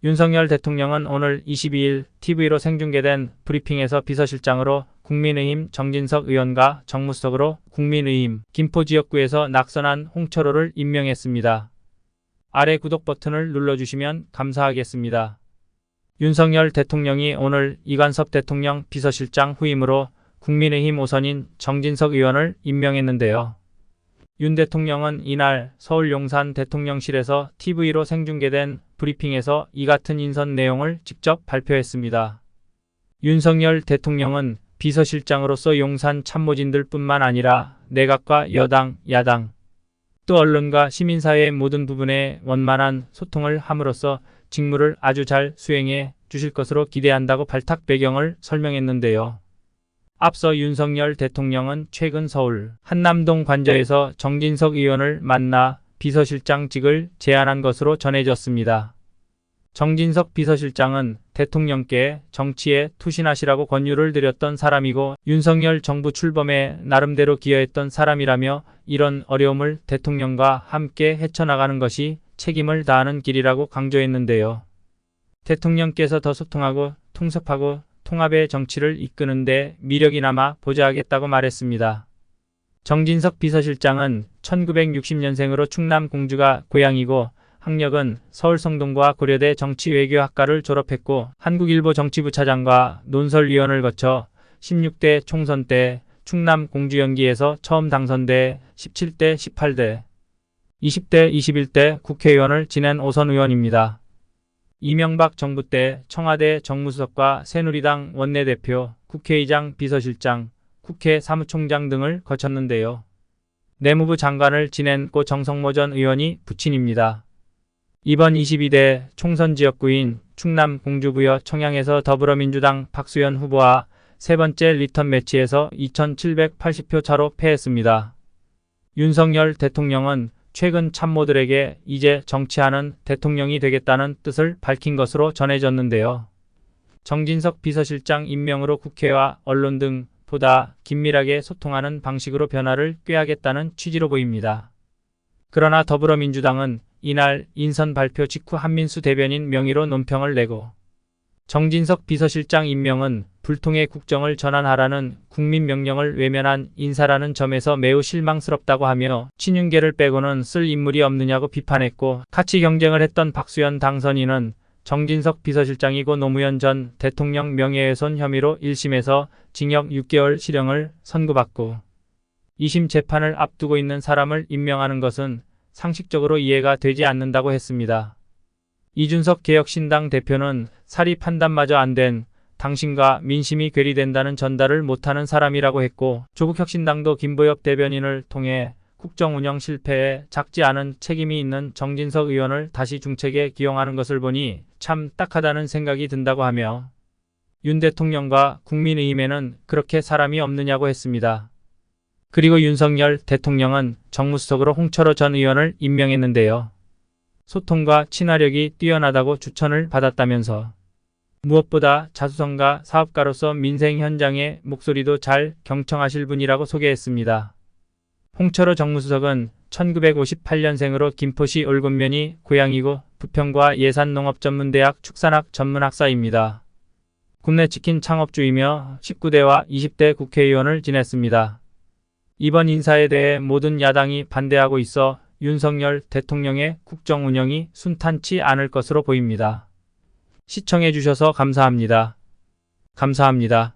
윤석열 대통령은 오늘 22일 TV로 생중계된 브리핑에서 비서실장으로 국민의힘 정진석 의원과 정무수석으로 국민의힘 김포지역구에서 낙선한 홍철호를 임명했습니다. 아래 구독 버튼을 눌러주시면 감사하겠습니다. 윤석열 대통령이 오늘 이관섭 대통령 비서실장 후임으로 국민의힘 오선인 정진석 의원을 임명했는데요. 윤 대통령은 이날 서울 용산 대통령실에서 TV로 생중계된 브리핑에서 이 같은 인선 내용을 직접 발표했습니다. 윤석열 대통령은 비서실장으로서 용산 참모진들 뿐만 아니라 내각과 여당, 야당, 또 언론과 시민사회의 모든 부분에 원만한 소통을 함으로써 직무를 아주 잘 수행해 주실 것으로 기대한다고 발탁 배경을 설명했는데요. 앞서 윤석열 대통령은 최근 서울 한남동 관저에서 정진석 의원을 만나 비서실장직을 제안한 것으로 전해졌습니다. 정진석 비서실장은 대통령께 정치에 투신하시라고 권유를 드렸던 사람이고 윤석열 정부 출범에 나름대로 기여했던 사람이라며 이런 어려움을 대통령과 함께 헤쳐나가는 것이 책임을 다하는 길이라고 강조했는데요. 대통령께서 더 소통하고 통섭하고 통합의 정치를 이끄는 데 미력이 남아 보좌하겠다고 말했습니다. 정진석 비서실장은 1960년생으로 충남 공주가 고향이고 학력은 서울 성동고와 고려대 정치외교학과를 졸업했고 한국일보 정치부 차장과 논설위원을 거쳐 16대 총선 때 충남 공주연기에서 처음 당선돼 17대, 18대, 20대, 21대 국회의원을 지낸 오선 의원입니다. 이명박 정부 때 청와대 정무수석과 새누리당 원내대표, 국회의장 비서실장, 국회 사무총장 등을 거쳤는데요. 내무부 장관을 지낸 고 정성모 전 의원이 부친입니다. 이번 22대 총선 지역구인 충남 공주부여 청양에서 더불어민주당 박수현 후보와 세 번째 리턴 매치에서 2780표 차로 패했습니다. 윤석열 대통령은 최근 참모들에게 이제 정치하는 대통령이 되겠다는 뜻을 밝힌 것으로 전해졌는데요. 정진석 비서실장 임명으로 국회와 언론 등 보다 긴밀하게 소통하는 방식으로 변화를 꾀하겠다는 취지로 보입니다. 그러나 더불어민주당은 이날 인선 발표 직후 한민수 대변인 명의로 논평을 내고 정진석 비서실장 임명은 불통의 국정을 전환하라는 국민명령을 외면한 인사라는 점에서 매우 실망스럽다고 하며 친윤계를 빼고는 쓸 인물이 없느냐고 비판했고 같이 경쟁을 했던 박수현 당선인은 정진석 비서실장이고 노무현 전 대통령 명예훼손 혐의로 1심에서 징역 6개월 실형을 선고받고 2심 재판을 앞두고 있는 사람을 임명하는 것은 상식적으로 이해가 되지 않는다고 했습니다. 이준석 개혁신당 대표는 사리 판단마저 안 된 당신과 민심이 괴리된다는 전달을 못하는 사람이라고 했고 조국혁신당도 김보엽 대변인을 통해 국정 운영 실패에 작지 않은 책임이 있는 정진석 의원을 다시 중책에 기용하는 것을 보니 참 딱하다는 생각이 든다고 하며 윤 대통령과 국민의힘에는 그렇게 사람이 없느냐고 했습니다. 그리고 윤석열 대통령은 정무수석으로 홍철호 전 의원을 임명했는데요. 소통과 친화력이 뛰어나다고 추천을 받았다면서 무엇보다 자수성가 사업가로서 민생 현장의 목소리도 잘 경청하실 분이라고 소개했습니다. 홍철호 정무수석은 1958년생으로 김포시 올곤면이 고향이고 부평과 예산농업전문대학 축산학 전문학사입니다. 국내 치킨 창업주이며 19대와 20대 국회의원을 지냈습니다. 이번 인사에 대해 모든 야당이 반대하고 있어 윤석열 대통령의 국정 운영이 순탄치 않을 것으로 보입니다. 시청해주셔서 감사합니다. 감사합니다.